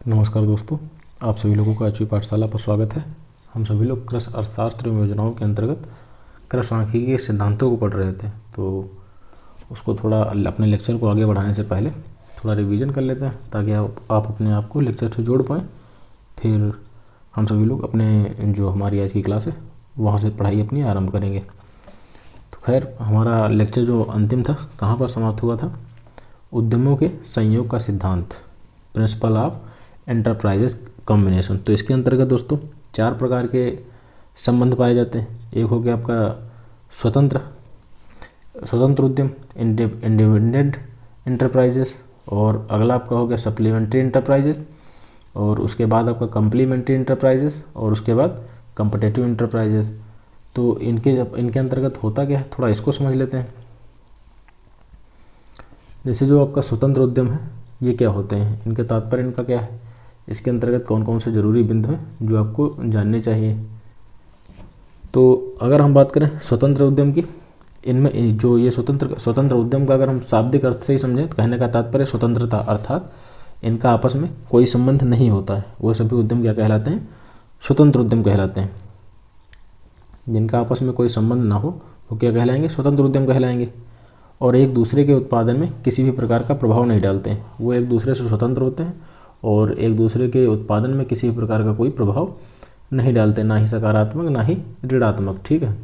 नमस्कार दोस्तों, आप सभी लोगों का अच्छी पाठशाला पर स्वागत है। हम सभी लोग कृषि अर्थशास्त्र एवं योजनाओं के अंतर्गत कृषि सांख्यिकी के सिद्धांतों को पढ़ रहे थे, तो उसको थोड़ा अपने लेक्चर को आगे बढ़ाने से पहले थोड़ा रिवीजन कर लेते हैं ताकि आप अपने आप को लेक्चर से जोड़ पाएँ। फिर हम सभी लोग अपने जो हमारी आज की क्लास है वहाँ से पढ़ाई अपनी आरंभ करेंगे। तो खैर, हमारा लेक्चर जो अंतिम था कहाँ पर समाप्त हुआ था? उद्यमों के संयोग का सिद्धांत, प्रिंसिपल ऑफ एंटरप्राइजेस कॉम्बिनेशन। तो इसके अंतर्गत दोस्तों 4 प्रकार के संबंध पाए जाते हैं। एक हो गया आपका स्वतंत्र उद्यम, इंडिपेंडेंट इंटरप्राइजेस, और अगला आपका हो गया सप्लीमेंट्री इंटरप्राइजेस, और उसके बाद आपका कम्प्लीमेंट्री इंटरप्राइजेस, और उसके बाद कम्पिटिटिव इंटरप्राइजेस। तो इनके अंतर्गत होता क्या है, थोड़ा इसको समझ लेते हैं। जैसे जो आपका स्वतंत्र उद्यम है, ये क्या होते हैं, इनके तात्पर्य इनका क्या है, इसके अंतर्गत कौन कौन से ज़रूरी बिंदु हैं जो आपको जानने चाहिए। तो अगर हम बात करें स्वतंत्र उद्यम की, इनमें जो ये स्वतंत्र उद्यम का अगर हम शाब्दिक अर्थ से ही समझें तो कहने का तात्पर्य स्वतंत्रता, अर्थात इनका आपस में कोई संबंध नहीं होता है। वो सभी उद्यम क्या कहलाते हैं? स्वतंत्र उद्यम कहलाते हैं। जिनका आपस में कोई संबंध ना हो वो क्या कहलाएंगे? स्वतंत्र उद्यम कहलाएंगे। और एक दूसरे के उत्पादन में किसी भी प्रकार का प्रभाव नहीं डालते हैं। वो एक दूसरे से स्वतंत्र होते हैं और एक दूसरे के उत्पादन में किसी भी प्रकार का कोई प्रभाव नहीं डालते, ना ही सकारात्मक ना ही ऋणात्मक। ठीक है।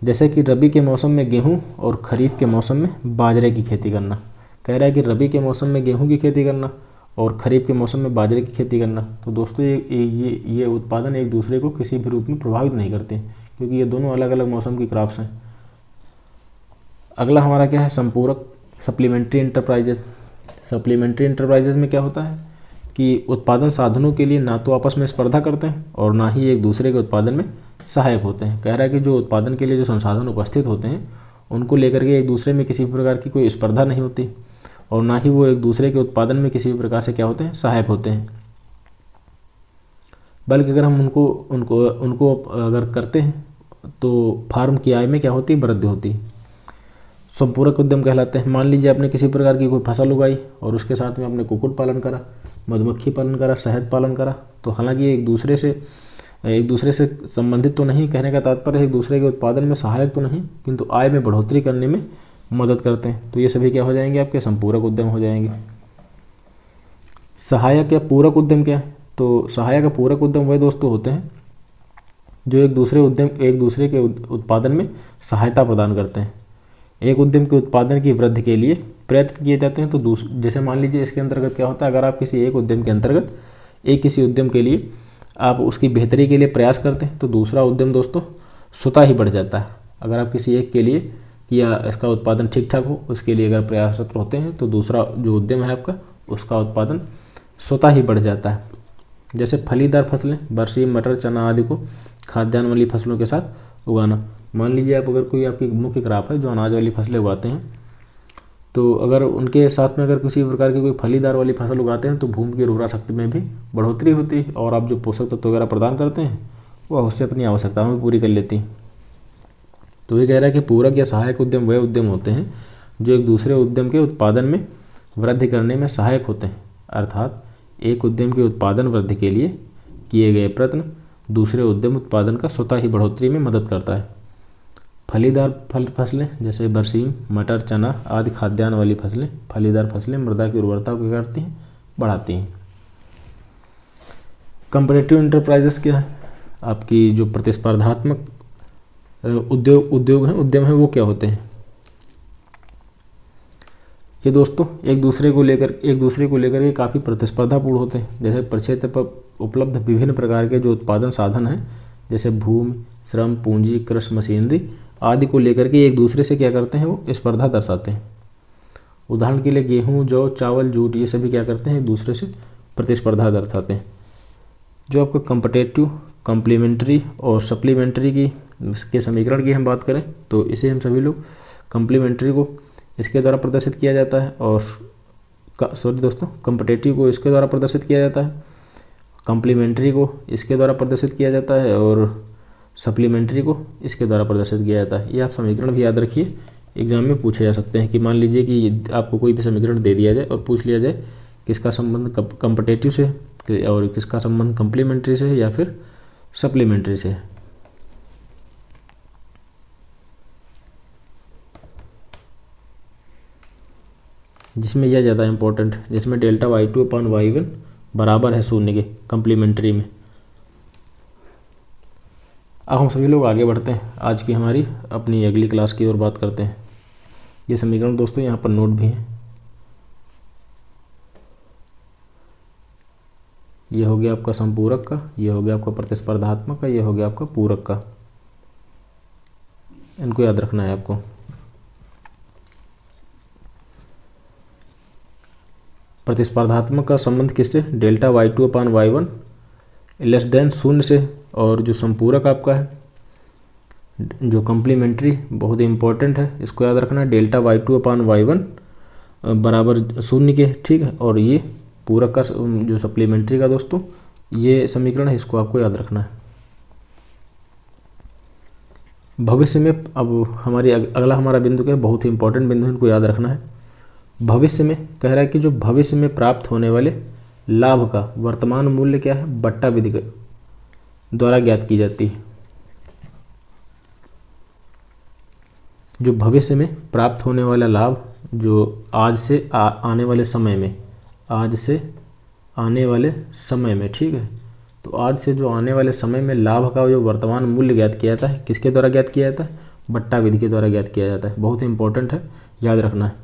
जैसे कि रबी के मौसम में गेहूं और खरीफ के मौसम में बाजरे की खेती करना। कह रहा है कि रबी के मौसम में गेहूं की खेती करना और खरीफ के मौसम में बाजरे की खेती करना। तो दोस्तों ये उत्पादन एक दूसरे को किसी भी रूप में प्रभावित नहीं करते, क्योंकि ये दोनों अलग अलग मौसम की क्रॉप्स हैं। अगला हमारा क्या है? संपूरक, सप्लीमेंट्री इंटरप्राइजेज। सप्लीमेंट्री इंटरप्राइजेज में क्या होता है कि उत्पादन साधनों के लिए ना तो आपस में स्पर्धा करते हैं और ना ही एक दूसरे के उत्पादन में सहायक होते हैं। कह रहा है कि जो उत्पादन के लिए जो संसाधन उपस्थित होते हैं उनको लेकर के एक दूसरे में किसी भी प्रकार की कोई स्पर्धा नहीं होती और ना ही वो एक दूसरे के उत्पादन में किसी भी प्रकार से क्या होते हैं? सहायक होते हैं। बल्कि अगर हम उनको अगर करते हैं तो फार्म की आय में क्या होती है? वृद्धि होती है। संपूरक उद्यम कहलाते हैं। मान लीजिए आपने किसी प्रकार की कोई फसल उगाई और उसके साथ में आपने कुक्कुट पालन करा, मधुमक्खी पालन करा, शहद पालन करा। तो हालांकि एक दूसरे से संबंधित तो नहीं, कहने का तात्पर्य एक दूसरे के उत्पादन में सहायक तो नहीं, किंतु आय में बढ़ोतरी करने में मदद करते हैं। तो ये सभी क्या हो जाएंगे? आपके संपूरक उद्यम हो जाएंगे। सहायक या पूरक उद्यम क्या है? तो सहायक या पूरक उद्यम वह दोस्तों होते हैं जो एक दूसरे के उत्पादन में सहायता प्रदान करते हैं। एक उद्यम के उत्पादन की वृद्धि के लिए प्रयत्न किए जाते हैं। तो जैसे मान लीजिए इसके अंतर्गत क्या होता है, अगर आप किसी एक उद्यम के अंतर्गत किसी उद्यम के लिए आप उसकी बेहतरी के लिए प्रयास करते हैं तो दूसरा उद्यम दोस्तों स्वतः ही बढ़ जाता है। अगर आप किसी एक के लिए या इसका उत्पादन ठीक ठाक हो उसके लिए अगर प्रयासरत होते हैं तो दूसरा जो उद्यम है आपका उसका उत्पादन स्वतः ही बढ़ जाता है। जैसे फलीदार फसलें, बरसीम, मटर, चना आदि को खाद्यान्न वाली फसलों के साथ उगाना। मान लीजिए आप अगर कोई आपकी मुख्य क्रॉप है जो अनाज वाली फसलें उगाते हैं, तो अगर उनके साथ में अगर किसी प्रकार की कोई फलीदार वाली फसल उगाते हैं तो भूमि की उर्वरा शक्ति में भी बढ़ोतरी होती है और आप जो पोषक तत्व वगैरह प्रदान करते हैं वह उससे अपनी आवश्यकताओं में पूरी कर लेती हैं। तो ये कह रहा है कि पूरक या सहायक उद्यम वह उद्यम होते हैं जो एक दूसरे उद्यम के उत्पादन में वृद्धि करने में सहायक होते हैं, अर्थात एक उद्यम के उत्पादन वृद्धि के लिए किए गए प्रयत्न दूसरे उद्यम उत्पादन का स्वतः ही बढ़ोतरी में मदद करता है। फलीदार फसलें जैसे बरसीम, मटर, चना आदि खाद्यान्न वाली फसलें, फलीदार फसलें मृदा की उर्वरता को क्या करती हैं? बढ़ाती हैं। कंपैरेटिव इंटरप्राइजेस क्या है? आपकी जो प्रतिस्पर्धात्मक उद्यम है वो क्या होते हैं? ये दोस्तों एक दूसरे को लेकर के काफ़ी प्रतिस्पर्धापूर्ण होते हैं। जैसे प्रक्षेत्र पर उपलब्ध विभिन्न प्रकार के जो उत्पादन साधन हैं जैसे भूमि, श्रम, पूंजी, कृषि मशीनरी आदि को लेकर के एक दूसरे से क्या करते हैं? वो स्पर्धा दर्शाते हैं। उदाहरण के लिए गेहूं, जौ, चावल, जूट ये सभी क्या करते हैं? एक दूसरे से प्रतिस्पर्धा दर्शाते हैं। जो आपका कम्पिटिटिव, कम्प्लीमेंट्री और सप्लीमेंट्री के समीकरण की हम बात करें तो इसे हम सभी लोग कम्प्लीमेंट्री को इसके द्वारा प्रदर्शित किया जाता है और कम्पिटिटिव को इसके द्वारा प्रदर्शित किया जाता है, कम्प्लीमेंट्री को इसके द्वारा प्रदर्शित किया जाता है और सप्लीमेंट्री को इसके द्वारा प्रदर्शित किया जाता है। ये आप समीकरण भी याद रखिए, एग्जाम में पूछे जा सकते हैं कि मान लीजिए कि आपको कोई भी समीकरण दे दिया जाए और पूछ लिया जाए किसका संबंध कॉम्पिटिटिव से और किसका संबंध कम्प्लीमेंट्री से या फिर सप्लीमेंट्री से। जिसमें यह ज़्यादा इंपॉर्टेंट है, जिसमें डेल्टा y2/y1 बराबर है 0 के, कम्प्लीमेंट्री में। अब हम सभी लोग आगे बढ़ते हैं, आज की हमारी अपनी अगली क्लास की ओर बात करते हैं। ये समीकरण दोस्तों यहाँ पर नोट भी हैं। ये हो गया आपका संपूरक का, ये हो गया आपका प्रतिस्पर्धात्मक का, ये हो गया आपका पूरक का। इनको याद रखना है आपको। प्रतिस्पर्धात्मक का संबंध किससे, डेल्टा y2/y1 लेस देन 0 से। और जो संपूरक आपका है, जो कम्प्लीमेंट्री, बहुत ही इंपॉर्टेंट है, इसको याद रखना है, डेल्टा y2/y1 बराबर 0 के, ठीक है। और ये पूरक का जो सप्लीमेंट्री का दोस्तों ये समीकरण है, इसको आपको याद रखना है। भविष्य में अब हमारी अगला हमारा बिंदु क्या है, बहुत ही इंपॉर्टेंट बिंदु है, इनको याद रखना है। भविष्य में कह रहा है कि जो भविष्य में प्राप्त होने वाले लाभ का वर्तमान मूल्य क्या है, बट्टा विधि द्वारा ज्ञात की जाती है। जो भविष्य में प्राप्त होने वाला लाभ जो आज से आने वाले समय में, आज से आने वाले समय में, ठीक है। तो आज से जो आने वाले समय में लाभ का जो वर्तमान मूल्य ज्ञात किया जाता है, किसके द्वारा ज्ञात किया जाता है, बट्टा विधि के द्वारा ज्ञात किया जाता है। बहुत ही इंपॉर्टेंट है, याद रखना है।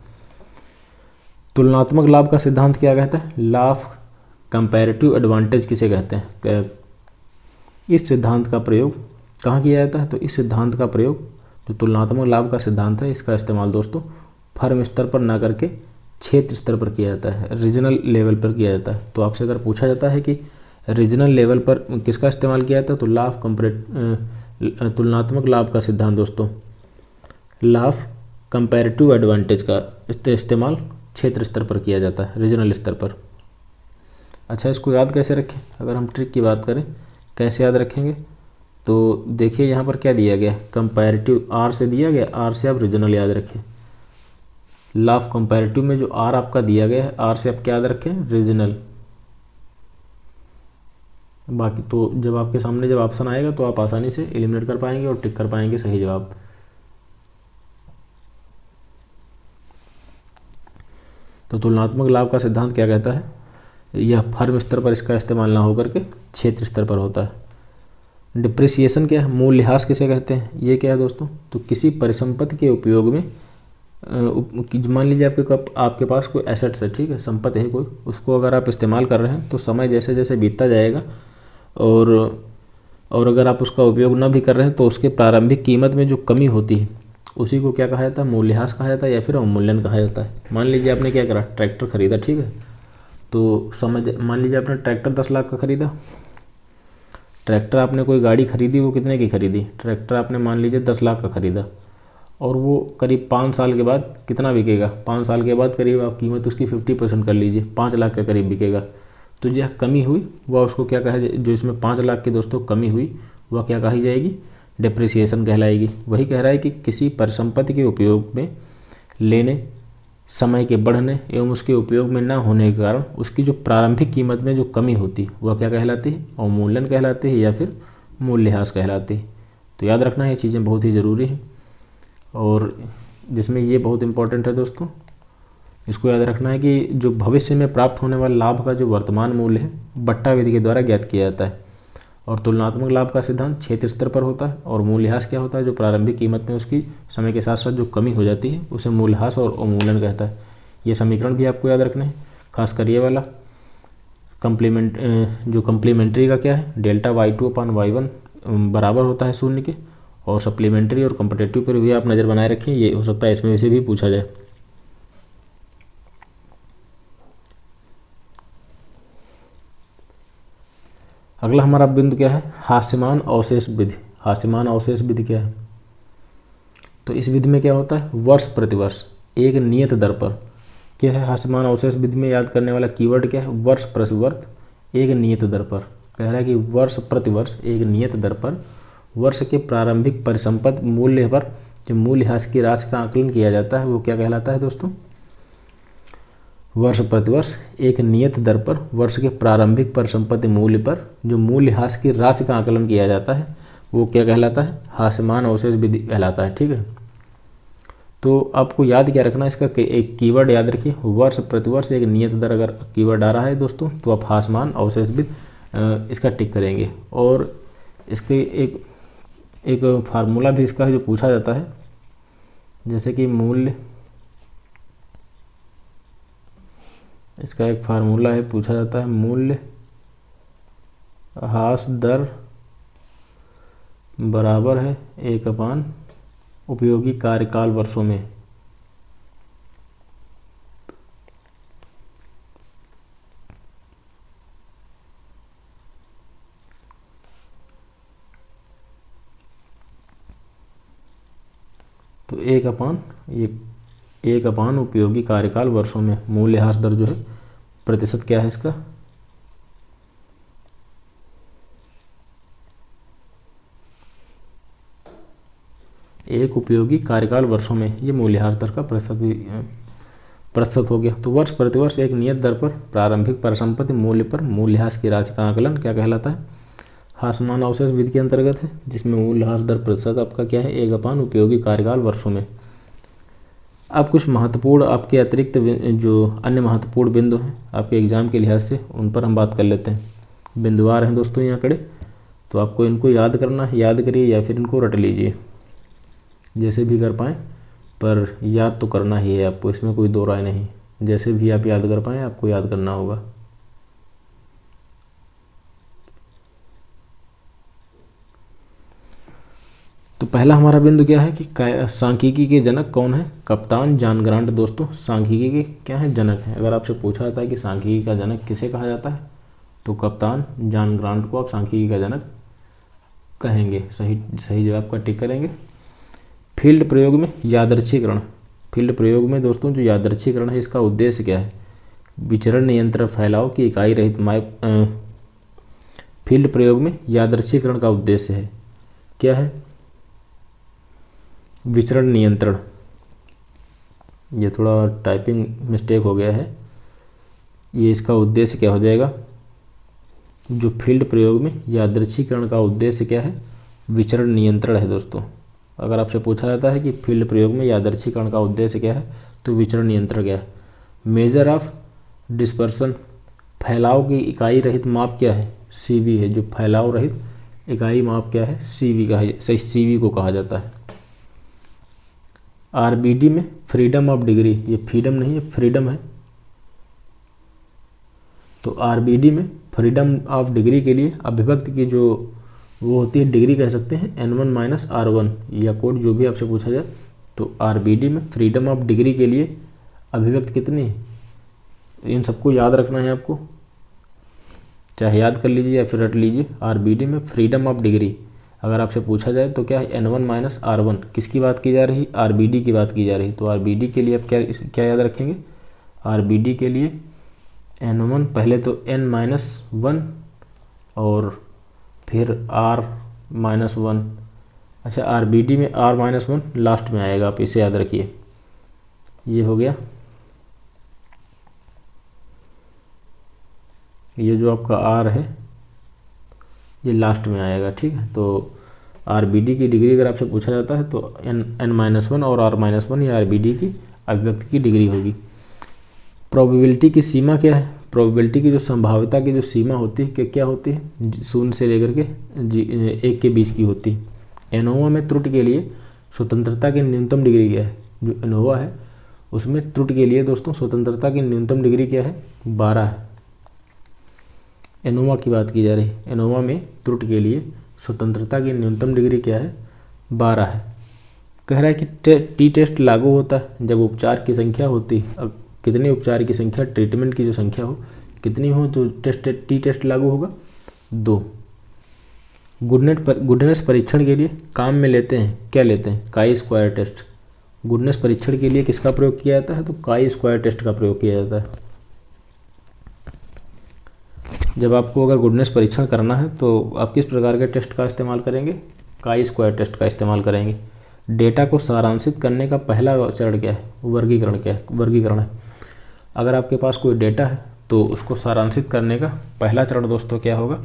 तुलनात्मक लाभ का सिद्धांत क्या कहता है, लाभ कंपैरेटिव एडवांटेज किसे कहते हैं। इस सिद्धांत का प्रयोग कहाँ किया जाता है, तो इस सिद्धांत का प्रयोग, जो तुलनात्मक लाभ का सिद्धांत है, इसका इस्तेमाल दोस्तों फर्म स्तर पर ना करके क्षेत्र स्तर पर किया जाता है, रीजनल लेवल पर किया जाता है। तो आपसे अगर पूछा जाता है कि रीजनल लेवल पर किसका इस्तेमाल किया जाता है, तो लाभ तुलनात्मक लाभ का सिद्धांत दोस्तों, लाभ कंपैरेटिव एडवांटेज का इस्तेमाल क्षेत्र स्तर पर किया जाता है, रीजनल स्तर पर। अच्छा, इसको याद कैसे रखें, अगर हम ट्रिक की बात करें कैसे याद रखेंगे, तो देखिए यहाँ पर क्या दिया गया, कंपैरेटिव आर से दिया गया, आर से आप रीजनल याद रखें। लाभ कंपैरेटिव में जो आर आपका दिया गया है, आर से आप क्या याद रखें, रीजनल। बाकी तो जब आपके सामने जब ऑप्शन आएगा तो आप आसानी से एलिमिनेट कर पाएंगे और टिक कर पाएंगे सही जवाब। तो तुलनात्मक लाभ का सिद्धांत क्या कहता है, यह फर्म स्तर पर इसका इस्तेमाल ना होकर के क्षेत्र स्तर पर होता है। डिप्रिसिएशन क्या है, मूल्यह्रास किसे कहते हैं, ये क्या है दोस्तों, तो किसी परिसंपत्ति के उपयोग में, मान लीजिए आपके पास कोई एसेट्स है, ठीक है, संपत्ति है कोई, उसको अगर आप इस्तेमाल कर रहे हैं तो समय जैसे जैसे बीतता जाएगा और अगर आप उसका उपयोग ना भी कर रहे हैं तो उसके प्रारंभिक कीमत में जो कमी होती है उसी को क्या कहा जाता है, मूल्यह्रास कहा जाता है या फिर अवमूल्यन कहा जाता है। मान लीजिए आपने क्या करा, ट्रैक्टर खरीदा, ठीक है, तो मान लीजिए आपने ट्रैक्टर 10 लाख का खरीदा। ट्रैक्टर आपने कोई गाड़ी खरीदी, वो कितने की खरीदी, ट्रैक्टर आपने मान लीजिए 10 लाख का खरीदा, और वो करीब 5 साल के बाद कितना बिकेगा, 5 साल के बाद करीब आप कीमत उसकी 50% कर लीजिए, 5 लाख के करीब बिकेगा। तो यह कमी हुई वह उसको क्या कहा, जो इसमें 5 लाख की दोस्तों कमी हुई वह क्या कही जाएगी, डिप्रिसिएशन कहलाएगी। वही कह रहा है कि किसी परिसंपत्ति के उपयोग में लेने, समय के बढ़ने एवं उसके उपयोग में न होने के कारण उसकी जो प्रारंभिक कीमत में जो कमी होती है वह क्या कहलाती है, अवमूल्यन कहलाती है या फिर मूल्यह्रास कहलाती है। तो याद रखना है, ये चीज़ें बहुत ही ज़रूरी हैं और जिसमें ये बहुत इंपॉर्टेंट है दोस्तों, इसको याद रखना है कि जो भविष्य में प्राप्त होने वाले लाभ का जो वर्तमान मूल्य है बट्टा विधि के द्वारा ज्ञात किया जाता है। और तुलनात्मक लाभ का सिद्धांत क्षेत्र स्तर पर होता है और मूल्यह्रास क्या होता है, जो प्रारंभिक कीमत में उसकी समय के साथ साथ जो कमी हो जाती है उसे मूल्यह्रास और अवमूल्यन कहता है। ये समीकरण भी आपको याद रखने हैं, खासकर ये वाला जो कम्प्लीमेंट्री का क्या है, डेल्टा y2/y1 बराबर होता है 0 के, और सप्लीमेंट्री और कम्पिटिटिव पर भी आप नज़र बनाए रखें, ये हो सकता है इसमें से भी पूछा जाए। अगला हमारा बिंदु क्या है, हास्यमान अवशेष विधि। हास्यमान अवशेष विधि क्या है, तो इस विधि में क्या होता है, वर्ष प्रतिवर्ष एक नियत दर पर, क्या है हास्यमान अवशेष विधि में याद करने वाला कीवर्ड क्या है, वर्ष प्रतिवर्ष एक नियत दर पर। कह रहा है कि वर्ष प्रतिवर्ष एक नियत दर पर वर्ष के प्रारंभिक परिसंपत्ति मूल्य पर जो मूल्यह्रास की राशि का आकलन किया जाता है वो क्या कहलाता है दोस्तों, वर्ष प्रतिवर्ष एक नियत दर पर वर्ष के प्रारंभिक परिसंपत्ति मूल्य पर जो मूल्यह्रास की राशि का आकलन किया जाता है वो क्या कहलाता है, हास्यमान अवशेष विधि कहलाता है। ठीक है, तो आपको याद क्या रखना है, इसका एक कीवर्ड याद रखिए, वर्ष प्रतिवर्ष एक नियत दर अगर कीवर्ड आ रहा है दोस्तों तो आप हास्यमान अवशेष विधि इसका टिक करेंगे। और इसके एक फार्मूला भी इसका है जो पूछा जाता है, जैसे कि मूल्य, इसका एक फार्मूला है पूछा जाता है, मूल्य ह्रास दर बराबर है 1/, उपयोगी कार्यकाल वर्षों में। तो 1/, उपयोगी कार्यकाल वर्षों में मूल्यह्रास दर जो है प्रतिशत क्या है इसका, एक उपयोगी कार्यकाल वर्षों में ये मूल्यह्रास दर का प्रतिशत हो गया। तो वर्ष प्रतिवर्ष एक नियत दर पर प्रारंभिक परिसंपत्ति मूल्य पर मूल्यह्रास की राशि का आकलन क्या कहलाता है, हास्यमान अवशेष विधि के अंतर्गत है, जिसमें मूल्यह्रास दर प्रतिशत आपका क्या है 1/, उपयोगी कार्यकाल वर्षों में। अब कुछ महत्वपूर्ण आपके अतिरिक्त जो अन्य महत्वपूर्ण बिंदु हैं आपके एग्जाम के लिहाज से उन पर हम बात कर लेते हैं। बिंदुवार हैं दोस्तों यहाँ कड़े, तो आपको इनको याद करना है, याद करिए या फिर इनको रट लीजिए जैसे भी कर पाएँ, पर याद तो करना ही है आपको, इसमें कोई दो राय नहीं। जैसे भी आप याद कर पाएँ आपको याद करना होगा। तो पहला हमारा बिंदु क्या है कि सांख्यिकी के जनक कौन है, कप्तान जॉन ग्रांट। दोस्तों सांख्यिकी के क्या है, जनक हैं। अगर आपसे पूछा जाता है कि सांख्यिकी का जनक किसे कहा जाता है तो कप्तान जॉन ग्रांट को आप सांख्यिकी का जनक कहेंगे। सही जवाब का टिक करेंगे। फील्ड प्रयोग में यादृच्छिकरण, फील्ड प्रयोग में दोस्तों जो यादृच्छिकरण है इसका उद्देश्य क्या है, विचरण नियंत्रण फैलाव की इकाई रहित फील्ड प्रयोग में यादृच्छिकरण का उद्देश्य है क्या है, विचरण नियंत्रण। ये थोड़ा टाइपिंग मिस्टेक हो गया है, ये इसका उद्देश्य क्या हो जाएगा, जो फील्ड प्रयोग में यादृच्छिकरण का उद्देश्य क्या है, विचरण नियंत्रण है। दोस्तों अगर आपसे पूछा जाता है कि फील्ड प्रयोग में यादृच्छिकरण का उद्देश्य क्या है तो विचरण नियंत्रण क्या है। मेजर ऑफ डिस्पर्सन, फैलाव की इकाई रहित माप क्या है, CV है। जो फैलाव रहित इकाई माप क्या है, CV का है, सही CV को कहा जाता है। RBD में फ्रीडम ऑफ डिग्री, ये फ्रीडम नहीं है फ्रीडम है, तो RBD में फ्रीडम ऑफ डिग्री के लिए अभिव्यक्ति की जो वो होती है डिग्री कह सकते हैं N1 - R1 या कोड जो भी आपसे पूछा जाए, तो RBD में फ्रीडम ऑफ डिग्री के लिए अभिव्यक्ति कितनी है, इन सबको याद रखना है आपको, चाहे याद कर लीजिए या फिर रट लीजिए। RBD में फ्रीडम ऑफ डिग्री अगर आपसे पूछा जाए तो क्या है N1 - R1, किसकी बात की जा रही, RBD की बात की जा रही। तो RBD के लिए आप क्या याद रखेंगे, RBD के लिए N1 पहले तो N-1 और फिर R-1। अच्छा RBD में R-1 लास्ट में आएगा, आप इसे याद रखिए। ये हो गया, ये जो आपका R है ये लास्ट में आएगा, ठीक है। तो RBD की डिग्री अगर आपसे पूछा जाता है तो N-1 और R-1 ये RBD की अभिव्यक्ति की डिग्री होगी। प्रोबेबिलिटी की सीमा क्या है, प्रोबेबिलिटी की जो संभाव्यता की जो सीमा होती है क्या होती है, 0 से लेकर के 1 के बीच की होती है। एनोवा में त्रुटि के लिए स्वतंत्रता की न्यूनतम डिग्री क्या है, जो एनोवा है उसमें त्रुटि के लिए दोस्तों स्वतंत्रता की न्यूनतम डिग्री क्या है, 12 है। एनोवा की बात की जा रही है, एनोवा में त्रुटि के लिए स्वतंत्रता की न्यूनतम डिग्री क्या है, 12 है। कह रहा है कि टी टेस्ट लागू होता है जब उपचार की संख्या होती है, अब कितने उपचार की संख्या, ट्रीटमेंट की जो संख्या हो कितनी हो तो टी टेस्ट लागू होगा, 2। गुडनेस परीक्षण के लिए काम में लेते हैं, क्या लेते हैं, काई स्क्वायर टेस्ट। गुडनेस परीक्षण के लिए किसका प्रयोग किया जाता है, तो काई स्क्वायर टेस्ट का प्रयोग किया जाता है। जब आपको अगर गुडनेस परीक्षण करना है तो आप किस प्रकार के टेस्ट का इस्तेमाल करेंगे, काई स्क्वायर टेस्ट का इस्तेमाल करेंगे। डेटा को सारांशित करने का पहला चरण क्या है, वर्गीकरण क्या है, वर्गीकरण है। अगर आपके पास कोई डेटा है तो उसको सारांशित करने का पहला चरण दोस्तों क्या होगा,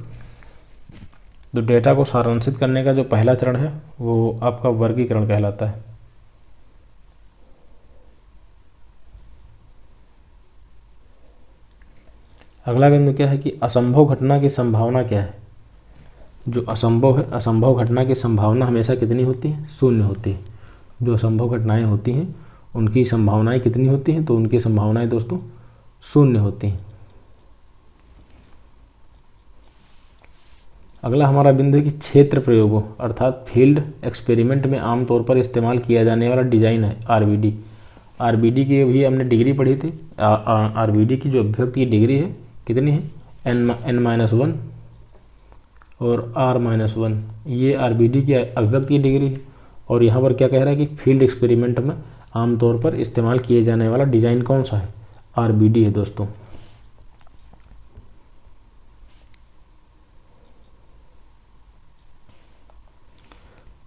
तो डेटा को सारांशित करने का जो पहला चरण है वो आपका वर्गीकरण कहलाता है। अगला बिंदु क्या है कि असंभव घटना की संभावना क्या है। जो असंभव है, असंभव घटना की संभावना हमेशा कितनी होती है, शून्य होती है। जो असंभव घटनाएं होती हैं उनकी संभावनाएं कितनी होती हैं, तो उनकी संभावनाएं दोस्तों शून्य होती हैं। अगला हमारा बिंदु है कि क्षेत्र प्रयोगों अर्थात फील्ड एक्सपेरिमेंट में आमतौर पर इस्तेमाल किया जाने वाला डिजाइन है आरबीडी। आरबीडी की भी हमने डिग्री पढ़ी थी। आरबीडी की जो अभिव्यक्ति की डिग्री है कितनी है, n-1 और r-1, ये आरबीडी की अभिव्यक्ति की डिग्री है। और यहाँ पर क्या कह रहा है कि फील्ड एक्सपेरिमेंट में आमतौर पर इस्तेमाल किए जाने वाला डिज़ाइन कौन सा है, आरबीडी है दोस्तों।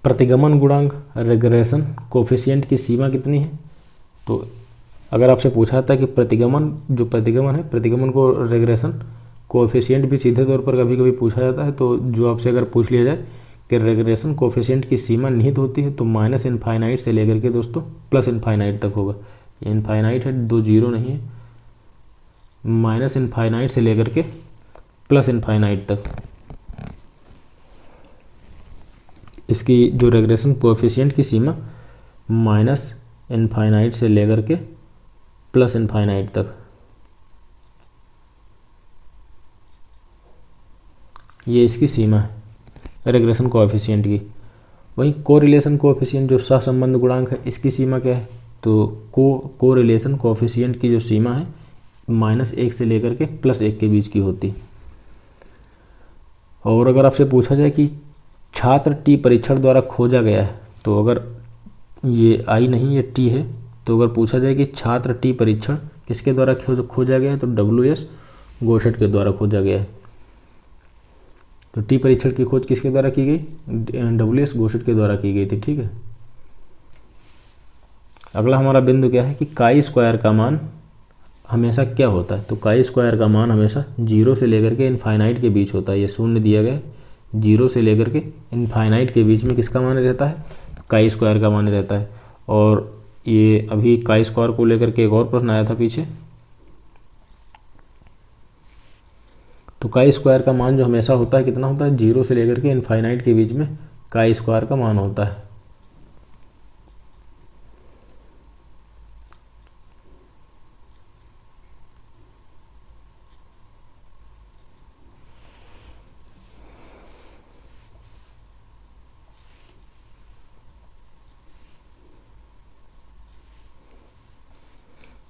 प्रतिगमन गुणांक रेग्रेशन कोफिशिएंट की सीमा कितनी है। तो अगर आपसे पूछा जाता है कि प्रतिगमन है, प्रतिगमन को रेग्रेशन कोफिशिएंट भी सीधे तौर पर कभी कभी पूछा जाता है। तो जो आपसे अगर पूछ लिया जाए कि रेग्रेशन कोफिशिएंट की सीमा निहित होती है, तो माइनस इनफाइनाइट से लेकर के दोस्तों प्लस इनफाइनाइट तक होगा। इनफाइनाइट है, 2 जीरो नहीं है, माइनस इनफाइनाइट से लेकर के प्लस इनफाइनाइट तक इसकी जो रेग्रेशन कोएफिशिएंट की सीमा माइनस इनफाइनाइट से लेकर के प्लस इनफाइनाइट तक, ये इसकी सीमा है रेग्रेशन कोएफिशिएंट की। वहीं कोरिलेशन कोएफिशिएंट जो सहसंबंध गुणांक है, इसकी सीमा क्या है, तो कोरिलेशन कोएफिशिएंट की जो सीमा है -1 से लेकर के +1 के बीच की होती है। और अगर आपसे पूछा जाए कि छात्र टी परीक्षण द्वारा खोजा गया है, तो अगर ये आई नहीं, ये टी है, तो अगर पूछा जाए कि छात्र टी परीक्षण किसके द्वारा खोजा गया है, तो WS गोशट के द्वारा खोजा गया है। तो टी परीक्षण की खोज किसके द्वारा की गई, WS गोशट के द्वारा की गई थी। ठीक है। अगला हमारा बिंदु क्या है कि काई स्क्वायर का मान हमेशा क्या होता है, तो काई स्क्वायर का मान हमेशा 0 से लेकर के इनफाइनाइट के बीच होता है। ये शून्य दिया गया है, 0 से लेकर के इनफाइनाइट के बीच में किसका मान रहता है, काई स्क्वायर का मान रहता है। और ये अभी काई स्क्वायर को लेकर के एक और प्रश्न आया था पीछे, तो काई स्क्वायर का मान जो हमेशा होता है कितना होता है, 0 से लेकर के इनफाइनाइट के बीच में काई स्क्वायर का मान होता है।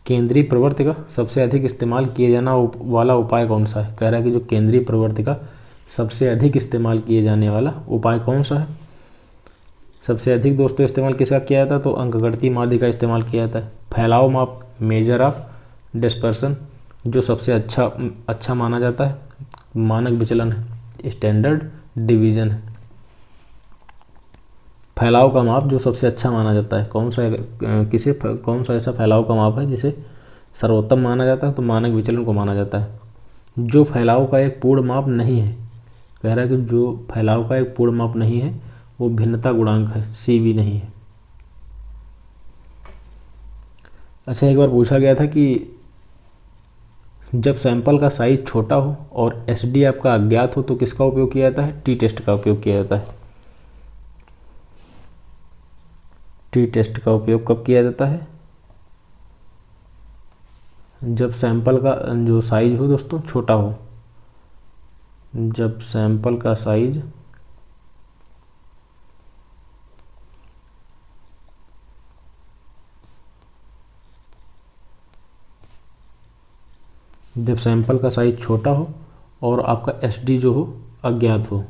केंद्रीय प्रवृत्ति का सबसे अधिक इस्तेमाल किए जाना वाला उपाय कौन सा है। कह रहा है कि जो केंद्रीय प्रवृत्ति का सबसे अधिक इस्तेमाल किए जाने वाला उपाय कौन सा है। सबसे अधिक दोस्तों इस्तेमाल किसका किया जाता है, तो अंकगणितीय माध्य का इस्तेमाल किया जाता है। फैलाव माप मेजर ऑफ डिस्पर्सन जो सबसे अच्छा माना जाता है, मानक विचलन है, स्टैंडर्ड डिवीजन है। फैलाव का माप जो सबसे अच्छा माना जाता है, कौन सा ऐसा फैलाव का माप है जिसे सर्वोत्तम माना जाता है, तो मानक विचलन को माना जाता है। जो फैलाव का एक पूर्ण माप नहीं है, कह रहा है कि जो फैलाव का एक पूर्ण माप नहीं है वो भिन्नता गुणांक है, CV नहीं है। अच्छा, एक बार पूछा गया था कि जब सैंपल का साइज छोटा हो और SD आपका अज्ञात हो तो किसका उपयोग किया जाता है, टी टेस्ट का उपयोग किया जाता है। टी टेस्ट का उपयोग कब किया जाता है, जब सैंपल का जो साइज हो दोस्तों छोटा हो। जब सैंपल का साइज छोटा हो और आपका SD जो हो अज्ञात हो।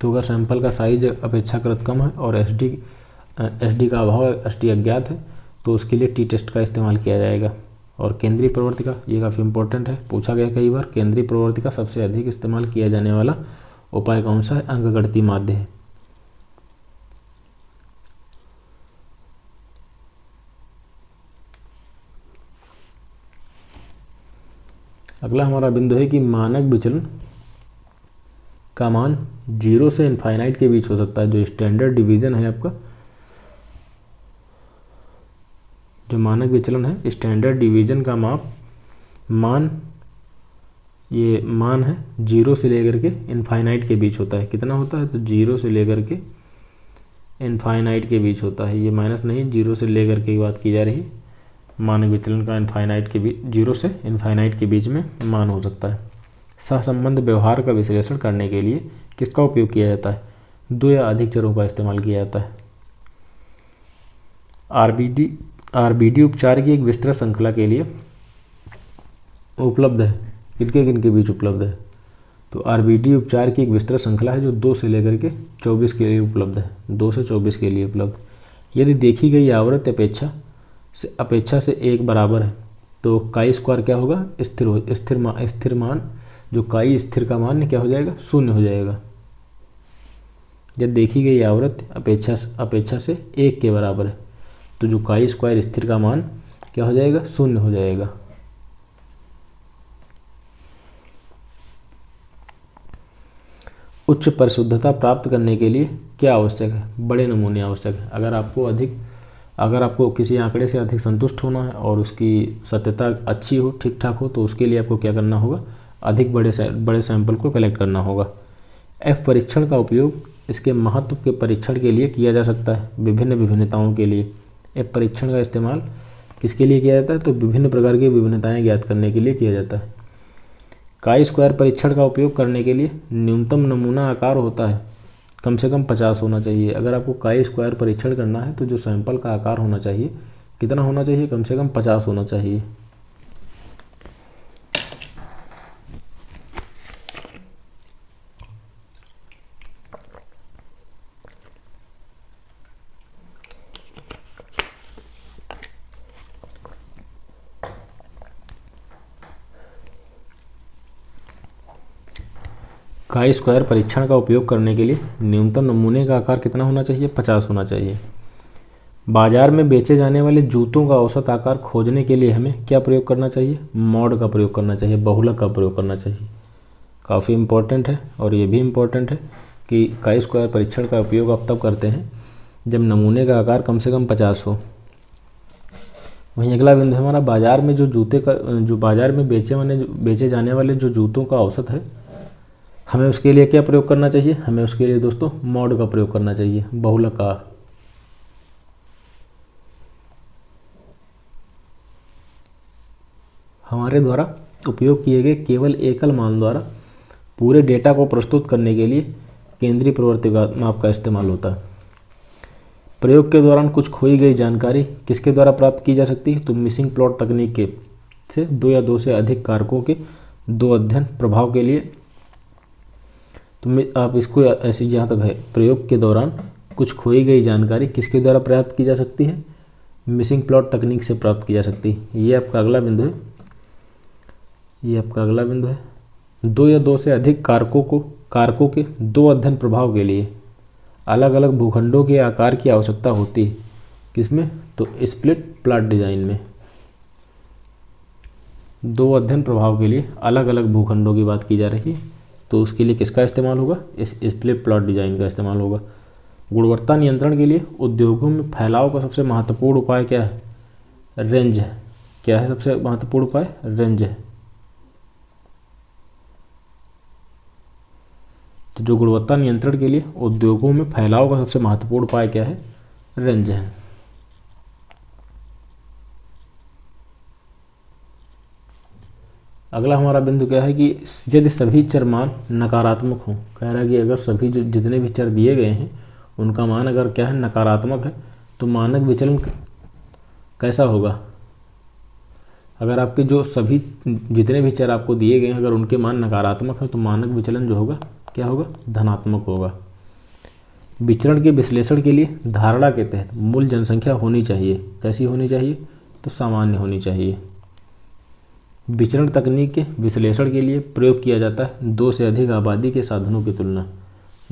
तो अगर सैंपल का साइज अपेक्षाकृत कम है और SD का अभाव है, SD अज्ञात है, तो उसके लिए टी टेस्ट का इस्तेमाल किया जाएगा। और केंद्रीय प्रवृत्ति का, ये काफ़ी इंपॉर्टेंट है, पूछा गया कई बार, केंद्रीय प्रवृत्ति का सबसे अधिक इस्तेमाल किया जाने वाला उपाय कौन सा है? अंकगणितीय माध्य है। अगला हमारा बिंदु है कि मानक विचलन का मान 0 से इनफाइनाइट के बीच हो सकता है। जो स्टैंडर्ड डिवीजन है आपका, जो मानक विचलन है, स्टैंडर्ड डिवीजन का मान ये मान है 0 से लेकर के इनफाइनाइट के बीच होता है। कितना होता है? तो 0 से लेकर के इनफाइनाइट के बीच होता है। ये माइनस नहीं, 0 से लेकर के बात की जा रही है। मानक विचलन का इनफाइनाइट के बीच, 0 से इनफाइनाइट के बीच में मान हो सकता है। सहसंबंध व्यवहार का विश्लेषण करने के लिए किसका उपयोग किया जाता है? 2 या अधिक चरों का इस्तेमाल किया जाता है। आरबीडी उपचार की एक विस्तृत श्रृंखला के लिए उपलब्ध है। किनके बीच उपलब्ध है? तो आरबीडी उपचार की एक विस्तृत श्रृंखला है जो 2 से लेकर के 24 के लिए उपलब्ध है। 2 से 24 के लिए उपलब्ध। यदि देखी गई आवृत्ति अपेक्षा से 1 बराबर है तो काई स्क्वायर क्या होगा? स्थिर मान, जो काई स्थिर का मान क्या हो जाएगा? 0 हो जाएगा। जब देखी गई आवृत्ति अपेक्षा से 1 के बराबर है तो जो काई स्क्वायर स्थिर का मान क्या हो जाएगा? 0 हो जाएगा। उच्च परिशुद्धता प्राप्त करने के लिए क्या आवश्यक है? बड़े नमूने आवश्यक है। अगर आपको किसी आंकड़े से अधिक संतुष्ट होना है और उसकी सत्यता अच्छी हो, ठीक ठाक हो, तो उसके लिए आपको क्या करना होगा? अधिक बड़े सैंपल को कलेक्ट करना होगा। एफ परीक्षण का उपयोग इसके महत्व के परीक्षण के लिए किया जा सकता है, विभिन्न विभिन्नताओं के लिए। एफ परीक्षण का इस्तेमाल किसके लिए किया जाता है? तो विभिन्न प्रकार की विभिन्नताएं ज्ञात करने के लिए किया जाता है। काई स्क्वायर परीक्षण का उपयोग करने के लिए न्यूनतम नमूना आकार होता है कम से कम 50 होना चाहिए। अगर आपको काई स्क्वायर परीक्षण करना है तो जो सैंपल का आकार होना चाहिए कितना होना चाहिए? कम से कम 50 होना चाहिए। काई स्क्वायर परीक्षण का उपयोग करने के लिए न्यूनतम नमूने का आकार कितना होना चाहिए? 50 होना चाहिए। बाजार में बेचे जाने वाले जूतों का औसत आकार खोजने के लिए हमें क्या प्रयोग करना चाहिए? मॉड का प्रयोग करना चाहिए, बहुलक का प्रयोग करना चाहिए। काफ़ी इम्पोर्टेंट है। और ये भी इम्पोर्टेंट है कि काई स्क्वायर परीक्षण का उपयोग आप तब करते हैं जब नमूने का आकार कम से कम 50 हो। वहीं अगला बिंदु हमारा, बाजार में जो बाजार में बेचे जाने वाले जो जूतों का औसत है, हमें उसके लिए क्या प्रयोग करना चाहिए? हमें उसके लिए दोस्तों मॉड का प्रयोग करना चाहिए, बहुलक का। हमारे द्वारा उपयोग किए गए केवल एकल मान द्वारा पूरे डेटा को प्रस्तुत करने के लिए केंद्रीय प्रवृत्ति माप का इस्तेमाल होता है। प्रयोग के दौरान कुछ खोई गई जानकारी किसके द्वारा प्राप्त की जा सकती है? तो मिसिंग प्लॉट तकनीक से 2 या 2 से अधिक कारकों के 2 अध्ययन प्रभाव के लिए। तो आप इसको ऐसे जहाँ तक है, प्रयोग के दौरान कुछ खोई गई जानकारी किसके द्वारा प्राप्त की जा सकती है? मिसिंग प्लॉट तकनीक से प्राप्त की जा सकती है। ये आपका अगला बिंदु है। 2 या 2 से अधिक कारकों के 2 अध्ययन प्रभाव के लिए अलग अलग भूखंडों के आकार की आवश्यकता होती है। किसमें? तो स्प्लिट प्लॉट डिजाइन में। 2 अध्ययन प्रभाव के लिए अलग अलग भूखंडों की बात की जा रही है, तो उसके लिए किसका इस्तेमाल होगा? इस स्प्लिट प्लॉट डिजाइन का इस्तेमाल होगा। गुणवत्ता नियंत्रण के लिए उद्योगों में फैलाव का सबसे महत्वपूर्ण उपाय क्या है? रेंज है। क्या है सबसे महत्वपूर्ण उपाय? रेंज है। तो जो गुणवत्ता नियंत्रण के लिए उद्योगों में फैलाव का सबसे महत्वपूर्ण उपाय क्या है? रेंज है। अगला हमारा बिंदु क्या है कि यदि सभी चर मान नकारात्मक हों, कह रहा है कि अगर सभी जितने भी चर दिए गए हैं उनका मान अगर क्या है? नकारात्मक है, तो मानक विचलन कैसा होगा? अगर आपके जो सभी जितने भी चर आपको दिए गए हैं अगर उनके मान नकारात्मक है तो मानक विचलन जो होगा क्या होगा? धनात्मक होगा। विचरण के विश्लेषण के लिए धारणा के तहत मूल जनसंख्या होनी चाहिए। कैसी होनी चाहिए? तो सामान्य होनी चाहिए। विचरण तकनीक के विश्लेषण के लिए प्रयोग किया जाता है 2 से अधिक आबादी के साधनों की तुलना।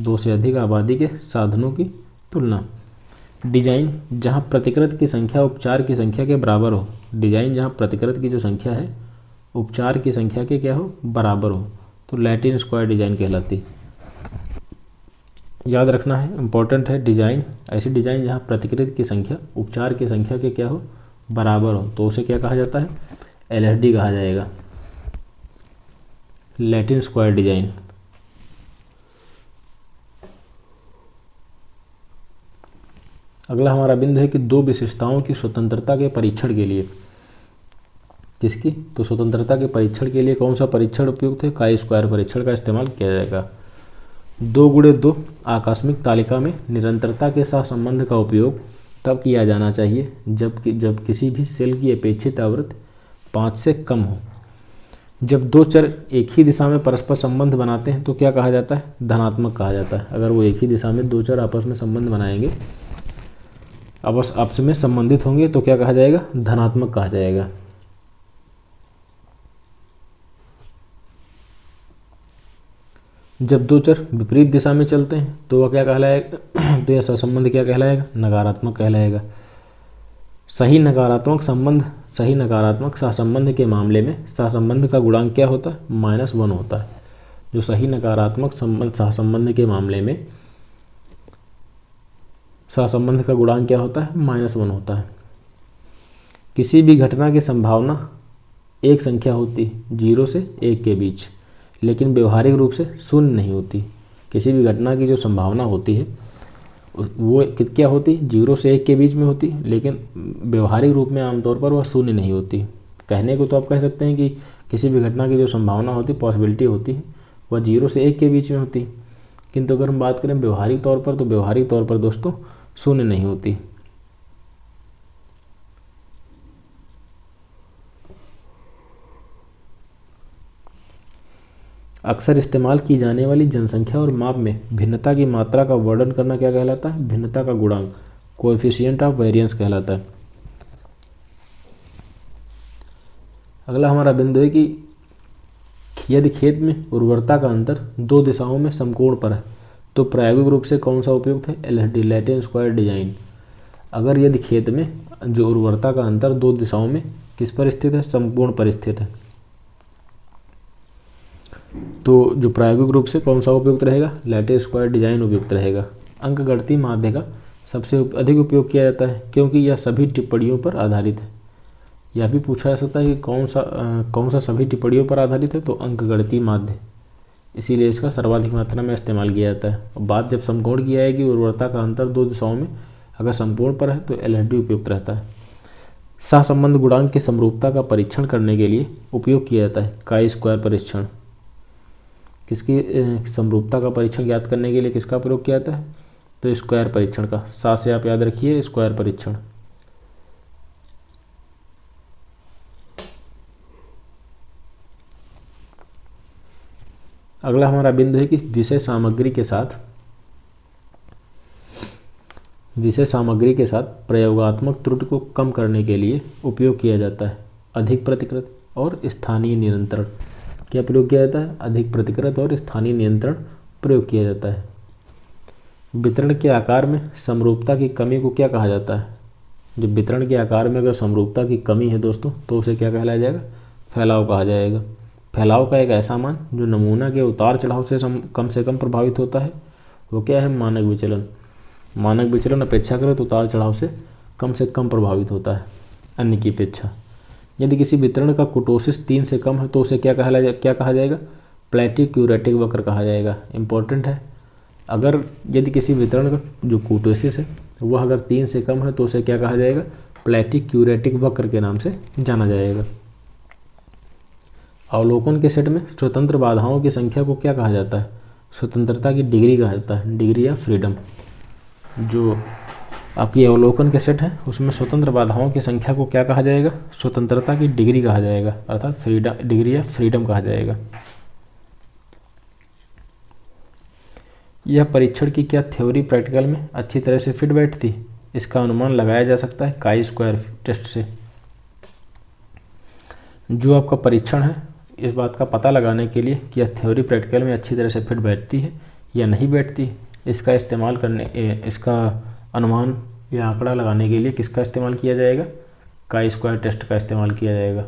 2 से अधिक आबादी के साधनों की तुलना। डिजाइन जहाँ प्रतिकृत की संख्या उपचार की संख्या के बराबर हो। डिजाइन जहाँ प्रतिकृत की जो संख्या है उपचार की संख्या के क्या हो, बराबर हो, तो लैटिन स्क्वायर डिजाइन कहलाती। याद रखना है, इंपॉर्टेंट है। डिजाइन, ऐसी डिजाइन जहाँ प्रतिकृत की संख्या उपचार की संख्या के क्या हो, बराबर हो, तो उसे क्या कहा जाता है, LSD कहा जाएगा, लैटिन स्क्वायर डिजाइन। अगला हमारा बिंदु है कि 2 विशेषताओं की स्वतंत्रता के परीक्षण के लिए। किसकी, तो स्वतंत्रता के परीक्षण के लिए कौन सा परीक्षण उपयुक्त है, काई स्क्वायर परीक्षण का इस्तेमाल किया जाएगा। 2x2 आकस्मिक तालिका में निरंतरता के साथ संबंध का उपयोग तब किया जाना चाहिए जब किसी भी सेल की अपेक्षित आवृत्ति 5 से कम हो। जब 2 चर एक ही दिशा में परस्पर संबंध बनाते हैं तो क्या कहा जाता है, धनात्मक कहा जाता है। अगर वो एक ही दिशा में 2 चर आपस में संबंध बनाएंगे, आपस में संबंधित होंगे, तो क्या कहा जाएगा, धनात्मक कहा जाएगा। जब 2 चर विपरीत दिशा में चलते हैं तो वह क्या कहलाएगा, तो यह सहसंबंध क्या कहलाएगा, नकारात्मक कहलाएगा। सही नकारात्मक सहसंबंध के मामले में सहसंबंध का गुणांक क्या होता है, -1 होता है। जो सही नकारात्मक सहसंबंध के मामले में सहसंबंध का गुणांक क्या होता है, -1 होता है। किसी भी घटना की संभावना एक संख्या होती है 0 से 1 के बीच, लेकिन व्यवहारिक रूप से शून्य नहीं होती। किसी भी घटना की जो संभावना होती है वो क्या होती, 0 से 1 के बीच में होती, लेकिन व्यवहारिक रूप में आमतौर पर वह शून्य नहीं होती। कहने को तो आप कह सकते हैं कि किसी भी घटना की जो संभावना होती, पॉसिबिलिटी होती है, वह 0 से 1 के बीच में होती, किंतु अगर हम बात करें व्यवहारिक तौर पर, तो व्यवहारिक तौर पर दोस्तों शून्य नहीं होती। अक्सर इस्तेमाल की जाने वाली जनसंख्या और माप में भिन्नता की मात्रा का वर्णन करना क्या कहलाता है, भिन्नता का गुणांक, कोएफिशिएंट ऑफ वेरिएंस कहलाता है। अगला हमारा बिंदु है कि यदि खेत में उर्वरता का अंतर 2 दिशाओं में समकोण पर है तो प्रायोगिक रूप से कौन सा उपयुक्त है, LSD, लैटिन स्क्वायर डिजाइन। अगर यदि खेत में जो उर्वरता का अंतर 2 दिशाओं में किस पर स्थित है, समकोण पर स्थित है, तो जो प्रायोगिक रूप से कौन सा उपयुक्त रहेगा, लैटिन स्क्वायर डिजाइन उपयुक्त रहेगा। अंकगणितीय माध्य का सबसे अधिक उपयोग किया जाता है क्योंकि यह सभी टिप्पणियों पर आधारित है। यह भी पूछा जा सकता है कि कौन सा सभी टिप्पणियों पर आधारित है, तो अंकगणितीय माध्य, इसीलिए इसका सर्वाधिक मात्रा में इस्तेमाल किया जाता है। और बात जब समकोण की आएगी, उर्वरता का अंतर 2 दिशाओं में अगर समकोण पर है तो LSD उपयुक्त रहता है। सहसंबंध गुणांक की समरूपता का परीक्षण करने के लिए उपयोग किया जाता है काई स्क्वायर परीक्षण। किसकी समरूपता का परीक्षण ज्ञात करने के लिए किसका प्रयोग किया जाता है, तो स्क्वायर परीक्षण का। साथ से आप याद रखिए स्क्वायर परीक्षण। अगला हमारा बिंदु है कि विषय सामग्री के साथ प्रयोगात्मक त्रुटि को कम करने के लिए उपयोग किया जाता है अधिक प्रतिकृत और स्थानीय नियंत्रण। क्या प्रयोग किया जाता है, अधिक प्रतिकृत और स्थानीय नियंत्रण प्रयोग किया जाता है। वितरण के आकार में समरूपता की कमी को क्या कहा जाता है, जब वितरण के आकार में अगर समरूपता की कमी है दोस्तों तो उसे क्या कहलाया जाएगा, फैलाव कहा जाएगा। फैलाव का एक ऐसा मान जो नमूना के उतार चढ़ाव से कम प्रभावित होता है वो क्या है, मानक विचलन। मानक विचलन अपेक्षाकृत उतार चढ़ाव से कम प्रभावित होता है अन्य की अपेक्षा। यदि किसी वितरण का कुर्टोसिस 3 से कम है तो उसे क्या कहा जाएगा, प्लेटिक क्यूरेटिक वक्र कहा जाएगा। इंपॉर्टेंट है, अगर यदि किसी वितरण का जो कुर्टोसिस है वह अगर 3 से कम है तो उसे क्या कहा जाएगा, प्लेटिक क्यूरेटिक वक्र के नाम से जाना जाएगा। अवलोकन के सेट में स्वतंत्र बाधाओं की संख्या को क्या कहा जाता है, स्वतंत्रता की डिग्री कहा जाता है, डिग्री ऑफ फ्रीडम। जो आपकी अवलोकन के सेट है उसमें स्वतंत्र बाधाओं की संख्या को क्या कहा जाएगा, स्वतंत्रता की डिग्री कहा जाएगा, अर्थात फ्रीडम, डिग्री ऑफ फ्रीडम कहा जाएगा। यह परीक्षण की क्या थ्योरी प्रैक्टिकल में अच्छी तरह से फिट बैठती, इसका अनुमान लगाया जा सकता है काई स्क्वायर टेस्ट से। जो आपका परीक्षण है इस बात का पता लगाने के लिए कि यह थ्योरी प्रैक्टिकल में अच्छी तरह से फिट बैठती है या नहीं बैठती, इसका इस्तेमाल करने इसका अनुमान या आंकड़ा लगाने के लिए किसका इस्तेमाल किया जाएगा, काई स्क्वायर टेस्ट का इस्तेमाल किया जाएगा।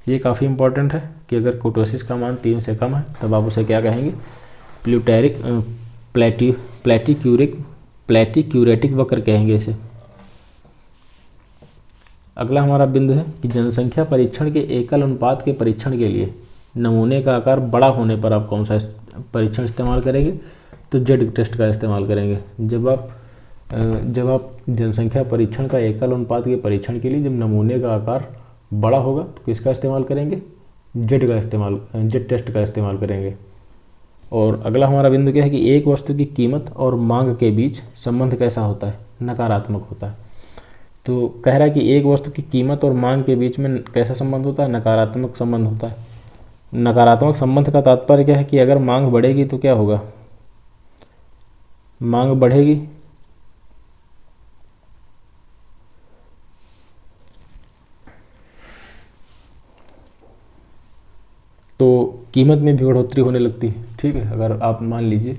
ये काफ़ी इंपॉर्टेंट है कि अगर कुर्टोसिस का मान 3 से कम है तब आप उसे क्या कहेंगे, प्लूटैरिक प्लैटिक्यूरेटिक वक्र कहेंगे इसे। अगला हमारा बिंदु है कि जनसंख्या परीक्षण के एकल अनुपात के परीक्षण के लिए नमूने का आकार बड़ा होने पर आप कौन सा परीक्षण इस्तेमाल करेंगे, तो जेड टेस्ट का इस्तेमाल करेंगे। जब आप जनसंख्या परीक्षण का एकल अनुपात के परीक्षण के लिए जब नमूने का आकार बड़ा होगा तो किसका इस्तेमाल करेंगे, जेड टेस्ट का इस्तेमाल करेंगे। और अगला हमारा बिंदु क्या है कि एक वस्तु की कीमत और मांग के बीच संबंध कैसा होता है, नकारात्मक होता है। तो कह रहा है कि एक वस्तु की कीमत और मांग के बीच में कैसा संबंध होता है, नकारात्मक संबंध होता है। नकारात्मक संबंध का तात्पर्य क्या है कि अगर मांग बढ़ेगी तो क्या होगा, मांग बढ़ेगी तो कीमत में भी बढ़ोतरी होने लगती है। ठीक है, अगर आप मान लीजिए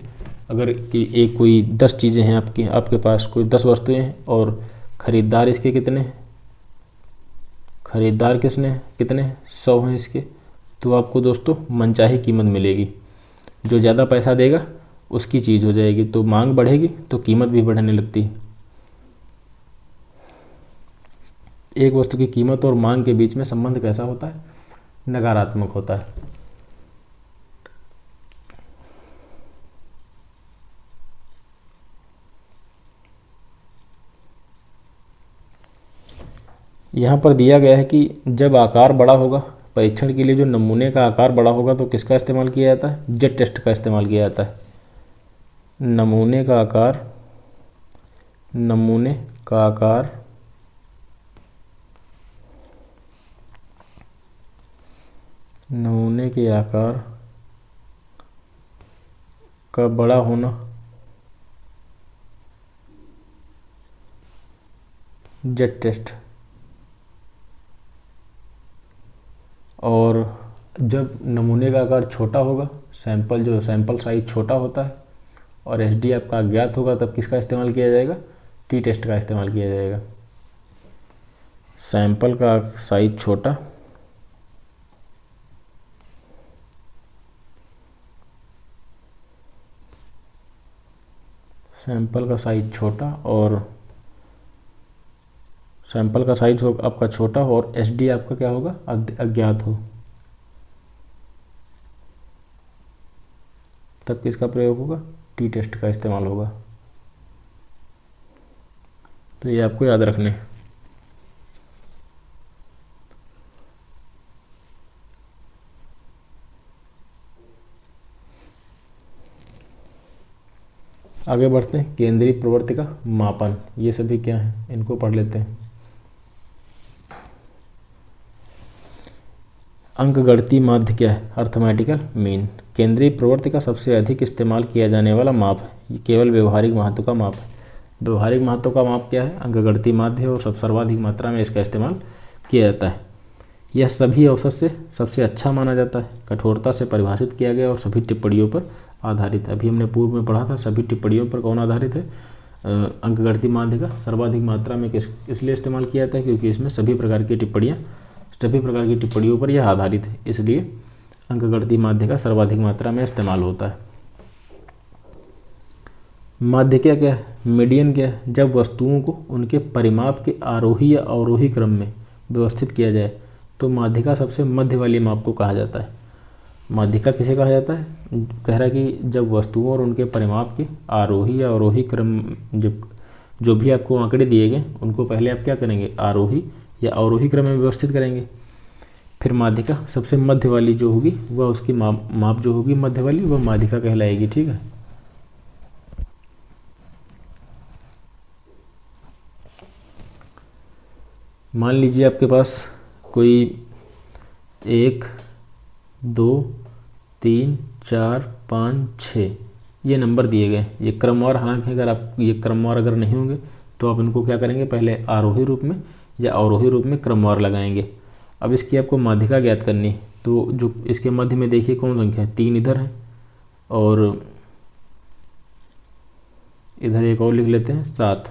अगर कि एक कोई 10 चीज़ें हैं आपके पास कोई 10 वस्तुएं हैं और ख़रीदार इसके कितने हैं, ख़रीदार कितने 100 हैं इसके, तो आपको दोस्तों मनचाही कीमत मिलेगी। जो ज़्यादा पैसा देगा उसकी चीज़ हो जाएगी, तो मांग बढ़ेगी तो कीमत भी बढ़ने लगती है। एक वस्तु की कीमत और मांग के बीच में संबंध कैसा होता है, नकारात्मक होता है। यहाँ पर दिया गया है कि जब आकार बड़ा होगा, परीक्षण के लिए जो नमूने का आकार बड़ा होगा तो किसका इस्तेमाल किया जाता है, जेड टेस्ट का इस्तेमाल किया जाता है। नमूने का आकार का बड़ा होना जेड टेस्ट, और जब नमूने का आकार छोटा होगा, सैंपल साइज छोटा होता है और एसडी आपका अज्ञात होगा, तब किसका इस्तेमाल किया जाएगा, टी टेस्ट का इस्तेमाल किया जाएगा। सैंपल का साइज छोटा और सैंपल का साइज हो आपका छोटा हो और एसडी आपका क्या होगा, अज्ञात हो, तब किसका प्रयोग होगा, टी टेस्ट का इस्तेमाल होगा। तो ये आपको याद रखने हैं। आगे बढ़ते हैं, केंद्रीय प्रवृत्ति का मापन, ये सभी क्या है इनको पढ़ लेते हैं। अंकगणितीय माध्य क्या है, अर्थमेटिकल मीन। केंद्रीय प्रवृत्ति का सबसे अधिक इस्तेमाल किया जाने वाला माप है, ये केवल व्यवहारिक महत्व का माप है। व्यवहारिक महत्व का माप क्या है, अंकगणितीय माध्य है और सर्वाधिक मात्रा में इसका इस्तेमाल किया जाता है। यह सभी औसत से सबसे अच्छा माना जाता है, कठोरता से परिभाषित किया गया और सभी टिप्पणियों पर आधारित है। अभी हमने पूर्व में पढ़ा था, सभी टिप्पणियों पर कौन आधारित है, अंकगणितीय माध्य का सर्वाधिक मात्रा में इसलिए इस्तेमाल किया जाता है क्योंकि इसमें सभी प्रकार की टिप्पणियों पर यह आधारित है, इसलिए अंकगणितीय माध्य का सर्वाधिक मात्रा में इस्तेमाल होता है। माध्य क्या है, मीडियन क्या है, जब वस्तुओं को उनके परिमाप के आरोही या अवरोही क्रम में व्यवस्थित किया जाए तो माध्यिका सबसे मध्य वाली माप को कहा जाता है। माध्यिका किसे कहा जाता है, कह रहा है कि जब वस्तुओं और उनके परिमाप के आरोही या अवरोही क्रम, जो भी आपको आंकड़े दिए गए उनको पहले आप क्या करेंगे, आरोही या अवरोही क्रम में व्यवस्थित करेंगे, फिर माध्यिका सबसे मध्य वाली जो होगी वह उसकी माप जो होगी मध्य वाली वह माध्यिका कहलाएगी। ठीक है, मान लीजिए आपके पास कोई 1 2 3 4 5 6 ये नंबर दिए गए, ये क्रमवार। हालांकि अगर आप ये क्रमवार अगर नहीं होंगे तो आप इनको क्या करेंगे, पहले आरोही रूप में या अवरोही रूप में क्रमवार लगाएंगे। अब इसकी आपको माध्यिका ज्ञात करनी है, तो जो इसके मध्य में देखिए कौन संख्या है, 3 इधर है और इधर एक और लिख लेते हैं 7,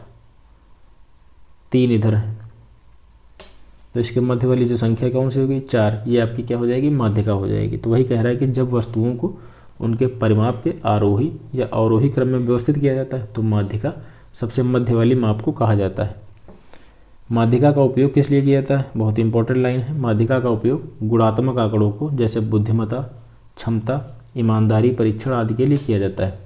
3 इधर है, तो इसके मध्य वाली जो संख्या कौन सी होगी, 4, ये आपकी क्या हो जाएगी, माध्यिका हो जाएगी। तो वही कह रहा है कि जब वस्तुओं को उनके परिमाप के आरोही या अवरोही क्रम में व्यवस्थित किया जाता है तो माध्यिका सबसे मध्य वाली माप को कहा जाता है। माध्यिका का उपयोग किस लिए किया जाता है, बहुत इंपॉर्टेंट लाइन है। माध्यिका का उपयोग गुणात्मक आंकड़ों को जैसे बुद्धिमत्ता, क्षमता, ईमानदारी परीक्षण आदि के लिए किया जाता है।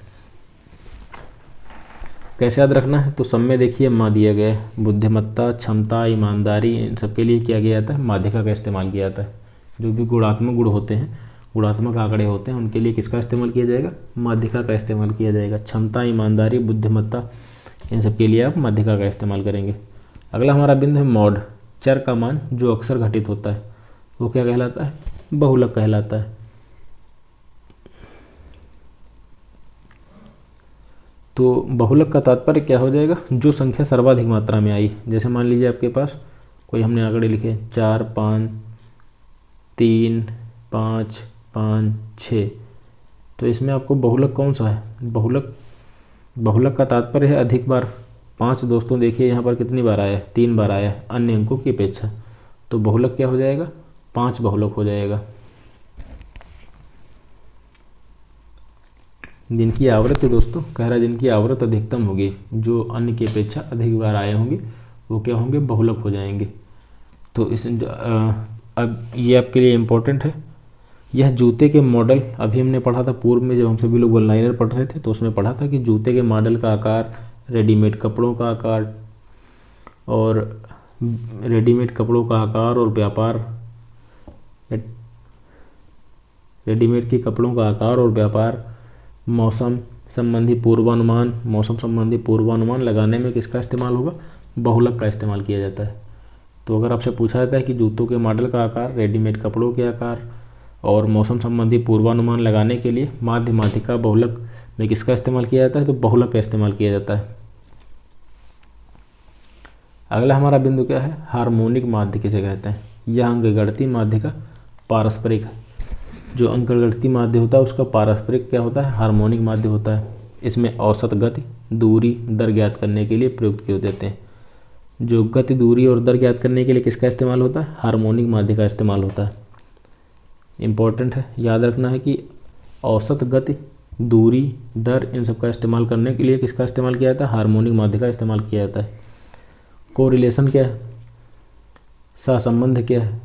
कैसे याद रखना है, तो सब में देखिए माँ दिया गया है, बुद्धिमत्ता, क्षमता, ईमानदारी, इन सब के लिए क्या किया जाता है, माध्यिका का इस्तेमाल किया जाता है। जो भी गुणात्मक गुण होते हैं, गुणात्मक आंकड़े होते हैं, उनके लिए किसका इस्तेमाल किया जाएगा, माध्यिका का इस्तेमाल किया जाएगा। क्षमता, ईमानदारी, बुद्धिमत्ता, इन सब के लिए आप माध्यिका का इस्तेमाल करेंगे। अगला हमारा बिंदु है मॉड, चर का मान जो अक्सर घटित होता है वो क्या कहलाता है, बहुलक कहलाता है। तो बहुलक का तात्पर्य क्या हो जाएगा, जो संख्या सर्वाधिक मात्रा में आई। जैसे मान लीजिए आपके पास कोई हमने आंकड़े लिखे 4, 5, 3, 5, 5, 6, तो इसमें आपको बहुलक कौन सा है, बहुलक का तात्पर्य है अधिक बार। 5 दोस्तों देखिए यहाँ पर कितनी बार आया है, 3 बार आया है अन्य अंकों की अपेक्षा, तो बहुलक क्या हो जाएगा, 5 बहुलक हो जाएगा। जिनकी आवृत्ति दोस्तों कह रहा है, जिनकी आवृत्ति अधिकतम होगी, जो अन्य की अपेक्षा अधिक बार आए होंगे, वो क्या होंगे, बहुलक हो जाएंगे। तो इस अब ये आपके लिए इम्पोर्टेंट है। यह जूते के मॉडल, अभी हमने पढ़ा था पूर्व में जब हम सभी लोग वन लाइनर पढ़ रहे थे, तो उसमें पढ़ा था कि जूते के मॉडल का आकार, रेडीमेड कपड़ों का आकार और रेडीमेड कपड़ों का आकार और व्यापार, रेडीमेड के कपड़ों का आकार और व्यापार, मौसम संबंधी पूर्वानुमान लगाने में किसका इस्तेमाल होगा, बहुलक का इस्तेमाल किया जाता है। तो अगर आपसे पूछा जाता है कि जूतों के मॉडल का आकार, रेडीमेड कपड़ों के आकार और मौसम संबंधी पूर्वानुमान लगाने के लिए माध्यिका बहुलक में किसका इस्तेमाल किया जाता है, तो बहुलक का इस्तेमाल किया जाता है। अगला हमारा बिंदु क्या है, हार्मोनिक माध्य किसे कहते हैं। यह अंकगणितीय माध्य का पारस्परिक है। जो अंकगणितीय माध्य होता है उसका पारस्परिक क्या होता है, हार्मोनिक माध्य होता है। इसमें औसत गति, दूरी, दर ज्ञात करने के लिए प्रयुक्त किए जाते हैं। जो गति, दूरी और दर ज्ञात करने के लिए किसका इस्तेमाल होता है, हार्मोनिक माध्य का इस्तेमाल होता है। इम्पोर्टेंट है, याद रखना है कि औसत गति, दूरी, दर, इन सब का इस्तेमाल करने के लिए किसका इस्तेमाल किया जाता है, हार्मोनिक माध्य का इस्तेमाल किया जाता है। कोरिलेशन क्या है, सहसंबंध क्या है,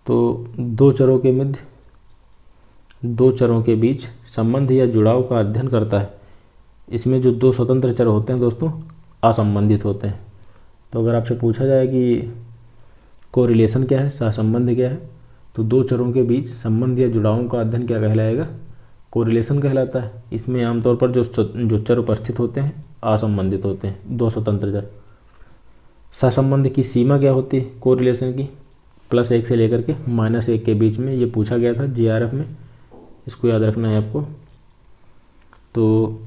तो दो चरों के बीच संबंध या जुड़ाव का अध्ययन करता है। इसमें जो 2 स्वतंत्र चर होते हैं दोस्तों असंबंधित होते हैं। तो अगर आपसे पूछा जाए कि कोरिलेशन क्या है, सहसंबंध क्या है, तो 2 चरों के बीच संबंध या जुड़ावों का अध्ययन क्या कहलाएगा, कोरिलेशन कहलाता है। इसमें आमतौर पर जो चर उपस्थित होते हैं असंबंधित होते हैं, 2 स्वतंत्र चर। सहसंबंध की सीमा क्या होती है कोरिलेशन की, +1 से लेकर के -1 के बीच में। ये पूछा गया था जीआरएफ में, इसको याद रखना है आपको। तो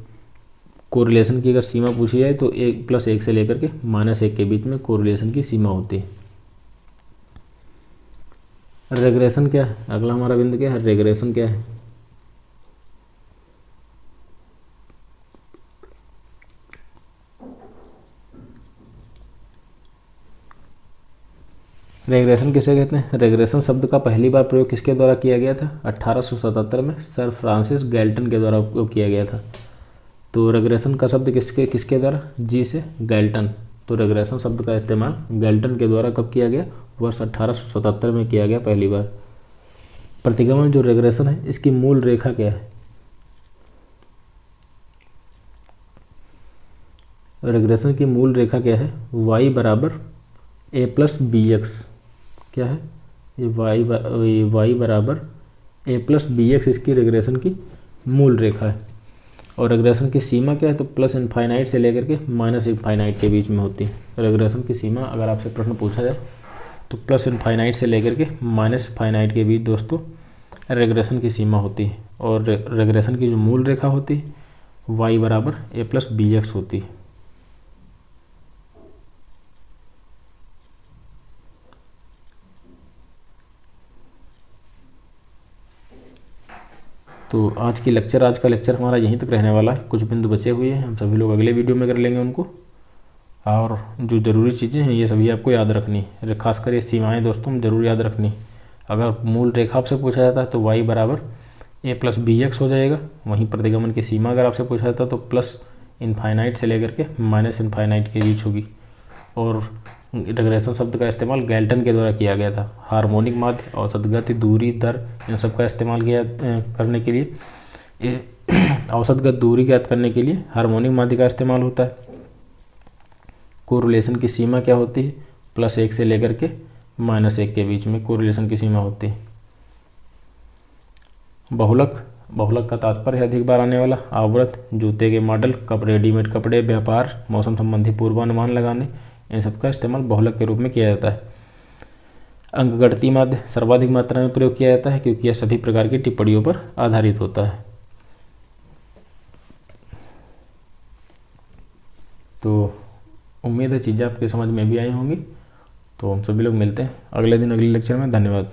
कोरिलेशन की अगर सीमा पूछी जाए तो +1 से लेकर के -1 के बीच में कोरिलेशन की सीमा होती है। रेग्रेशन क्या है, अगला हमारा बिंदु क्या है, रेग्रेशन क्या है। रेग्रेशन किसे कहते हैं, रेग्रेशन शब्द का पहली बार प्रयोग किसके द्वारा किया गया था, 1877 में सर फ्रांसिस गैल्टन के द्वारा उपयोग किया गया था। तो रेग्रेशन का शब्द किसके द्वारा, जी से गैल्टन। तो रेग्रेशन शब्द का इस्तेमाल गैल्टन के द्वारा कब किया गया, वर्ष 1877 में किया गया पहली बार। प्रतिगमन जो रेग्रेशन है इसकी मूल रेखा क्या है, रेग्रेशन की मूल रेखा क्या है, y बराबर a+bx। क्या है ये y बराबर a+bx इसकी रेग्रेशन की मूल रेखा है। और रेग्रेशन की सीमा क्या है, तो +∞ से लेकर के -∞ के बीच में होती है। रेग्रेशन की सीमा अगर आपसे प्रश्न पूछा जाए तो +∞ से लेकर के -∞ के बीच दोस्तों रेग्रेशन की सीमा होती है। और रेग्रेशन की जो मूल रेखा होती है y बराबर a+bx होती है। तो आज का लेक्चर हमारा यहीं तक रहने वाला है। कुछ बिंदु बचे हुए हैं, हम सभी लोग अगले वीडियो में कर लेंगे उनको। और जो ज़रूरी चीज़ें हैं ये सभी आपको याद रखनी है, खासकर ये सीमाएँ दोस्तों ज़रूर याद रखनी। अगर मूल रेखा आपसे पूछा जाता है तो y बराबर a+bx हो जाएगा। वहीं प्रतिगमन की सीमा अगर आपसे पूछा जाता है तो प्लस इनफाइनाइट से लेकर के माइनस इनफाइनाइट के बीच होगी। और रिग्रेशन शब्द का इस्तेमाल गैल्टन के द्वारा किया गया था। हार्मोनिक माध्य, औसत गति, दूरी, दर, इन सब का इस्तेमाल किया करने के लिए औसत गति दूरी ज्ञात करने के लिए हार्मोनिक माध्य का इस्तेमाल होता है। कोरिलेशन की सीमा क्या होती है? +1 से लेकर के -1 के बीच में कोरिलेशन की सीमा होती है। बहुलक का तात्पर्य है अधिक बार आने वाला। आवृत, जूते के मॉडल, रेडीमेड कपड़े, व्यापार, मौसम संबंधी पूर्वानुमान लगाने, इन सब का इस्तेमाल बहुलक के रूप में किया जाता है। अंकगणितीय माध्य सर्वाधिक मात्रा में प्रयोग किया जाता है क्योंकि यह सभी प्रकार की टिप्पणियों पर आधारित होता है। तो उम्मीद है चीज़ें आपके समझ में भी आई होंगी। तो हम सभी लोग मिलते हैं अगले दिन अगले लेक्चर में। धन्यवाद।